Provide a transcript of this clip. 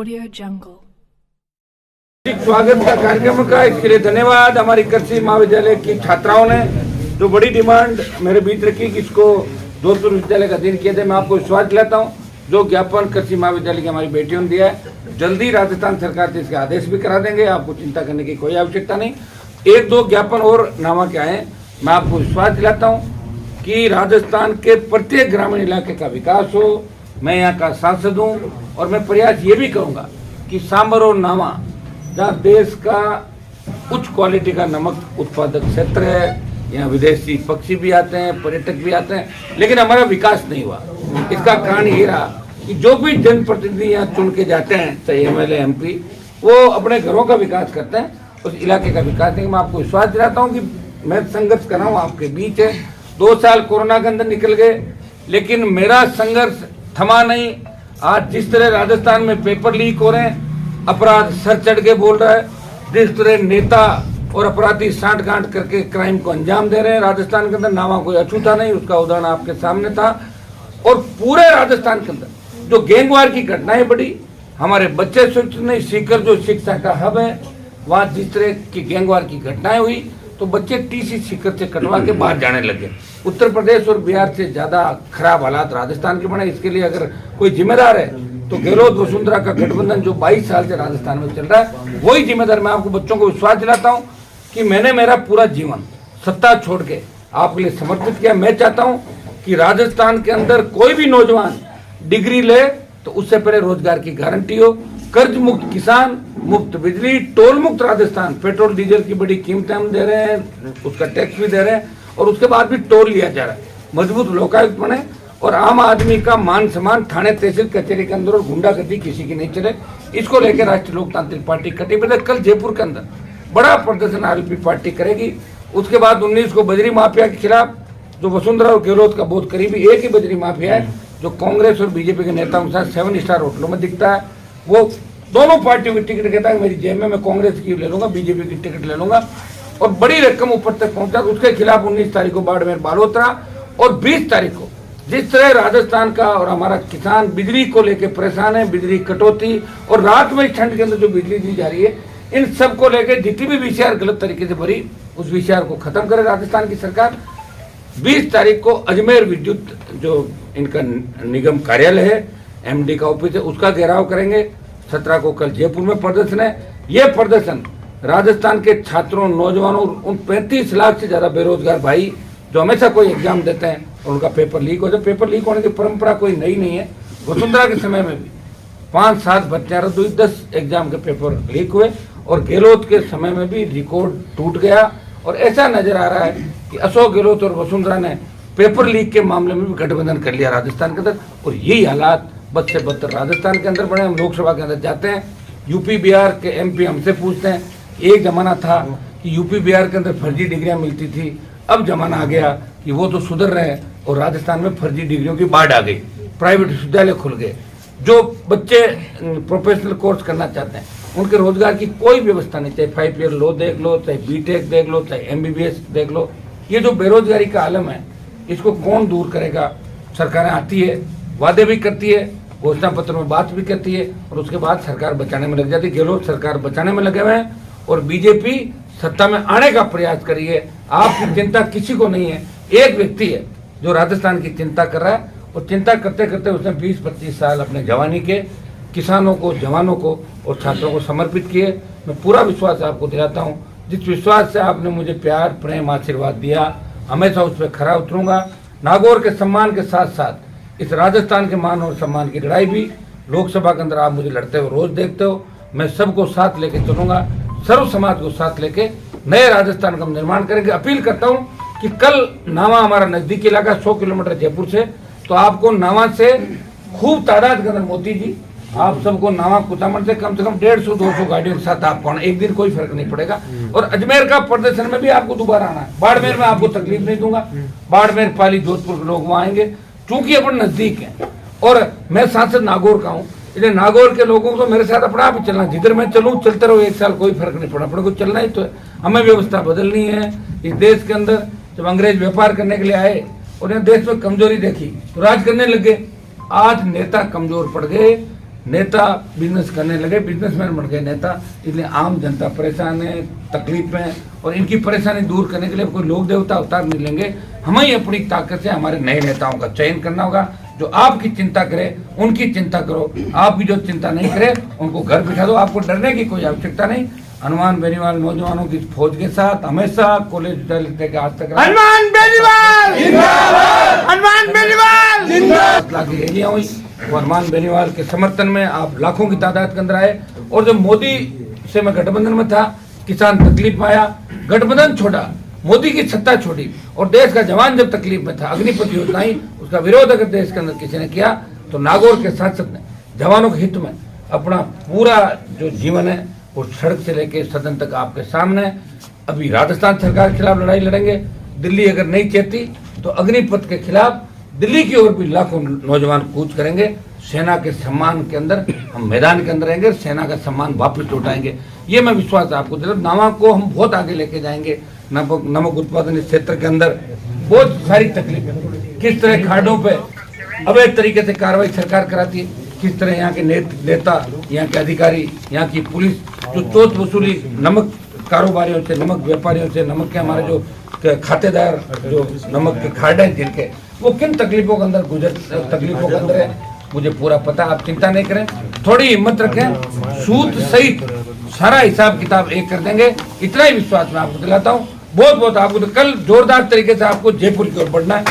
Audio Jungle. स्वागत का कार्यक्रम का इसके लिए धन्यवाद। हमारी कृषि महाविद्यालय की छात्राओं ने जो बड़ी डिमांड मेरे बीच रखी कि इसको जोधपुर विद्यालय का अधीन किया जाए, मैं आपको विश्वास दिलाता हूँ जो ज्ञापन कृषि महाविद्यालय की हमारी बेटियों ने दिया है जल्दी राजस्थान सरकार से इसके आदेश भी करा देंगे। आपको चिंता करने की कोई आवश्यकता नहीं। एक दो ज्ञापन और नामा के आए, मैं आपको विश्वास दिलाता हूँ कि राजस्थान के प्रत्येक ग्रामीण इलाके का विकास हो। मैं यहाँ का सांसद हूँ और मैं प्रयास ये भी करूँगा कि सांबर और नामा जहाँ देश का उच्च क्वालिटी का नमक उत्पादक क्षेत्र है, यहाँ विदेशी पक्षी भी आते हैं, पर्यटक भी आते हैं, लेकिन हमारा विकास नहीं हुआ। इसका कारण ये रहा कि जो भी जनप्रतिनिधि यहाँ चुन के जाते हैं, चाहे एमएलए एमपी, वो अपने घरों का विकास करते हैं, उस इलाके का विकास नहीं। मैं आपको विश्वास दिलाता हूँ कि मैं संघर्ष कर रहा हूँ, आपके बीच है। 2 साल कोरोना के अंदर निकल गए, लेकिन मेरा संघर्ष थमा नहीं। आज जिस तरह राजस्थान में पेपर लीक हो रहे हैं, अपराध सर चढ़ के बोल रहा है, जिस तरह नेता और अपराधी सांठ गांठ करके क्राइम को अंजाम दे रहे हैं राजस्थान के अंदर, नामा कोई अछूता नहीं, उसका उदाहरण आपके सामने था। और पूरे राजस्थान के अंदर जो गैंगवार की घटनाएं बढ़ी, हमारे बच्चे सुरक्षित नहीं। सीकर जो शिक्षा का हब है, वहाँ जिस तरह की गैंगवार की घटनाएं हुई तो बच्चे टीसी सीकर से कटवा के बाहर जाने लगे। उत्तर प्रदेश और बिहार से ज्यादा खराब हालात राजस्थान के बने। इसके लिए अगर कोई जिम्मेदार है तो गहलोत वसुंधरा का गठबंधन जो 22 साल से राजस्थान में चल रहा है, वही जिम्मेदार। मैं आपको बच्चों को विश्वास दिलाता हूँ कि मैंने मेरा पूरा जीवन सत्ता छोड़ के आपके लिए समर्पित किया। मैं चाहता हूँ कि राजस्थान के अंदर कोई भी नौजवान डिग्री ले तो उससे पहले रोजगार की गारंटी हो, कर्ज मुक्त किसान, मुफ्त बिजली, टोल मुक्त राजस्थान। पेट्रोल डीजल की बड़ी कीमतें हम दे रहे हैं, उसका टैक्स भी दे रहे हैं और उसके बाद भी टोल लिया जा रहा है। मजबूत लोकायुक्त बने और आम आदमी का मान सम्मान थाने तहसील कचहरी के अंदर और गुंडागर्दी किसी की नहीं चले। इसको लेकर राष्ट्रीय लोकतांत्रिक पार्टी कटिबद्ध है। कल जयपुर के अंदर बड़ा प्रदर्शन आरएलपी पार्टी करेगी। उसके बाद 19 को बजरी माफिया के खिलाफ, जो वसुंधरा और गहलोत का बहुत करीबी एक ही बजरी माफिया है जो कांग्रेस और बीजेपी के नेताओं के साथ 7 स्टार होटलों में दिखता है, वो दोनों पार्टियों की टिकट कहता है मेरी जेब में, मैं कांग्रेस की ले लूंगा, बीजेपी की टिकट ले लूंगा, और बड़ी रकम ऊपर तक पहुंचा। उसके खिलाफ 19 तारीख को बाड़मेर बालोतरा और 20 तारीख को जिस तरह राजस्थान का और हमारा किसान बिजली को लेकर परेशान है, बिजली कटौती और रात में ठंड के अंदर जो बिजली दी जा रही है, इन सब को लेकर जितनी भी वीसीआर गलत तरीके से भरी, उस वीसीआर को खत्म करे राजस्थान की सरकार। 20 तारीख को अजमेर विद्युत जो इनका निगम कार्यालय है, एमडी का ऑफिस है, उसका घेराव करेंगे। 17 को कल जयपुर में प्रदर्शन है। ये प्रदर्शन राजस्थान के छात्रों, नौजवानों, उन 35 लाख से ज्यादा बेरोजगार भाई जो हमेशा कोई एग्जाम देते हैं और उनका पेपर लीक हो जाए। पेपर लीक होने की परंपरा कोई नई नहीं है। वसुंधरा के समय में भी 5-7 बच्चा 10 एग्जाम के पेपर लीक हुए और गहलोत के समय में भी रिकॉर्ड टूट गया। और ऐसा नजर आ रहा है कि अशोक गहलोत और वसुंधरा ने पेपर लीक के मामले में भी गठबंधन कर लिया राजस्थान के अंदर, और यही हालात बद से बदतर राजस्थान के अंदर बने। हम लोकसभा के अंदर जाते हैं, यूपी बिहार के एमपी हमसे पूछते हैं, एक जमाना था कि यूपी बिहार के अंदर फर्जी डिग्रियां मिलती थी, अब जमाना आ गया कि वो तो सुधर रहे हैं और राजस्थान में फर्जी डिग्रियों की बाढ़ आ गई। प्राइवेट विश्वविद्यालय खुल गए। जो बच्चे प्रोफेशनल कोर्स करना चाहते हैं उनके रोजगार की कोई व्यवस्था नहीं, चाहे 5 ईयर लॉ देख लो, चाहे बीटेक देख लो, चाहे एमबीबीएस देख लो। ये जो बेरोजगारी का आलम है, इसको कौन दूर करेगा? सरकारें आती है, वादे भी करती है, घोषणा पत्र में बात भी करती है और उसके बाद सरकार बचाने में लग जाती है। गहलोत सरकार बचाने में लगे हुए हैं और बीजेपी सत्ता में आने का प्रयास करी है। आपकी चिंता किसी को नहीं है। एक व्यक्ति है जो राजस्थान की चिंता कर रहा है और चिंता करते करते उसने 20-25 साल अपने जवानी के किसानों को, जवानों को और छात्रों को समर्पित किए। मैं पूरा विश्वास आपको दिलाता हूँ, जिस विश्वास से आपने मुझे प्यार, प्रेम, आशीर्वाद दिया, हमेशा उस पर खरा उतरूंगा। नागौर के सम्मान के साथ साथ इस राजस्थान के मान और सम्मान की लड़ाई भी लोकसभा के अंदर आप मुझे लड़ते हुए रोज देखते हो। मैं सबको साथ लेके चलूंगा, सर्व समाज को साथ लेके नए राजस्थान का हम निर्माण करेंगे। अपील करता हूं कि कल नावा हमारा नजदीकी इलाका 100 किलोमीटर जयपुर से, तो आपको नावा से खूब तादाद के अंदर, मोती जी आप सबको नावा कुचामन से कम 150-200 गाड़ियों के साथ आपको आना। एक दिन कोई फर्क नहीं पड़ेगा। और अजमेर का प्रदर्शन में भी आपको दोबारा आना है। बाड़मेर में आपको तकलीफ नहीं दूंगा। बाड़मेर, पाली, जोधपुर के लोग वहाँ आएंगे चूंकि अपन नजदीक हैं। और मैं सांसद नागौर का हूँ, इसलिए नागौर के लोगों को तो मेरे साथ अपना आप ही चलना। जिधर मैं चलूँ चलते रहो, 1 साल कोई फर्क नहीं पड़ा। अपने को चलना ही तो है। हमें व्यवस्था बदलनी है। इस देश के अंदर जब अंग्रेज व्यापार करने के लिए आए और देश में कमजोरी देखी तो राज करने लग गए। आज नेता कमजोर पड़ गए, नेता बिजनेस करने लगे, बिजनेसमैन बन गए नेता, इसलिए आम जनता परेशान है, तकलीफ में, और इनकी परेशानी दूर करने के लिए कोई लोक देवता अवतार नहीं लेंगे। हमें ही अपनी ताकत से हमारे नए नेताओं का चयन करना होगा, जो आपकी चिंता करे, उनकी चिंता करो। आपकी जो चिंता नहीं करे उनको घर बिठा दो, आपको डरने की कोई आवश्यकता नहीं। हनुमान बेनीवाल नौजवानों की फौज के साथ हमेशा कॉलेज विद्यालय के आज तक हनुमान बेनीवाल जिंदाबाद, हनुमान बेनीवाल जिंदाबाद। लाखों रैलियां हुई, हनुमान बेनीवाल के समर्थन में आप लाखों की तादाद के अंदर आए। और जब मोदी से मैं गठबंधन में था, किसान तकलीफ में आया, गठबंधन छोड़ा, मोदी की सत्ता छोड़ी, और देश का जवान जब तकलीफ में था, अग्निपथ योजना आई, उसका विरोध अगर देश के अंदर किसी ने किया तो नागौर के सांसद ने जवानों के हित में अपना पूरा जो जीवन है वो सड़क से लेके सदन तक आपके सामने। अभी राजस्थान सरकार के खिलाफ लड़ाई लड़ेंगे, दिल्ली अगर नहीं चाहती तो अग्निपथ के खिलाफ दिल्ली की ओर भी लाखों नौजवान कूच करेंगे। सेना के सम्मान के अंदर हम मैदान के अंदर रहेंगे, सेना का सम्मान वापस लौटाएंगे, ये मैं विश्वास आपको दे रहा हूँ। नामा को हम बहुत आगे लेके जाएंगे। नमक उत्पादन क्षेत्र के अंदर बहुत सारी तकलीफ, किस तरह खाड़ों पे अवैध तरीके से कार्रवाई सरकार कराती है, किस तरह यहाँ के नेता, यहाँ के अधिकारी, यहाँ की पुलिस जो चोट वसूली नमक कारोबारियों से, नमक व्यापारियों से, नमक के हमारे जो खातेदार, जो नमक के खाड़े जिनके, वो किन तकलीफों के अंदर तकलीफों के अंदर है, मुझे पूरा पता। आप चिंता नहीं करें, थोड़ी हिम्मत रखें, सूद सहित सारा हिसाब किताब एक कर देंगे, इतना ही विश्वास मैं आपको दिलाता हूँ। बहुत बहुत आपको तो कल जोरदार तरीके से आपको जयपुर की ओर बढ़ना है।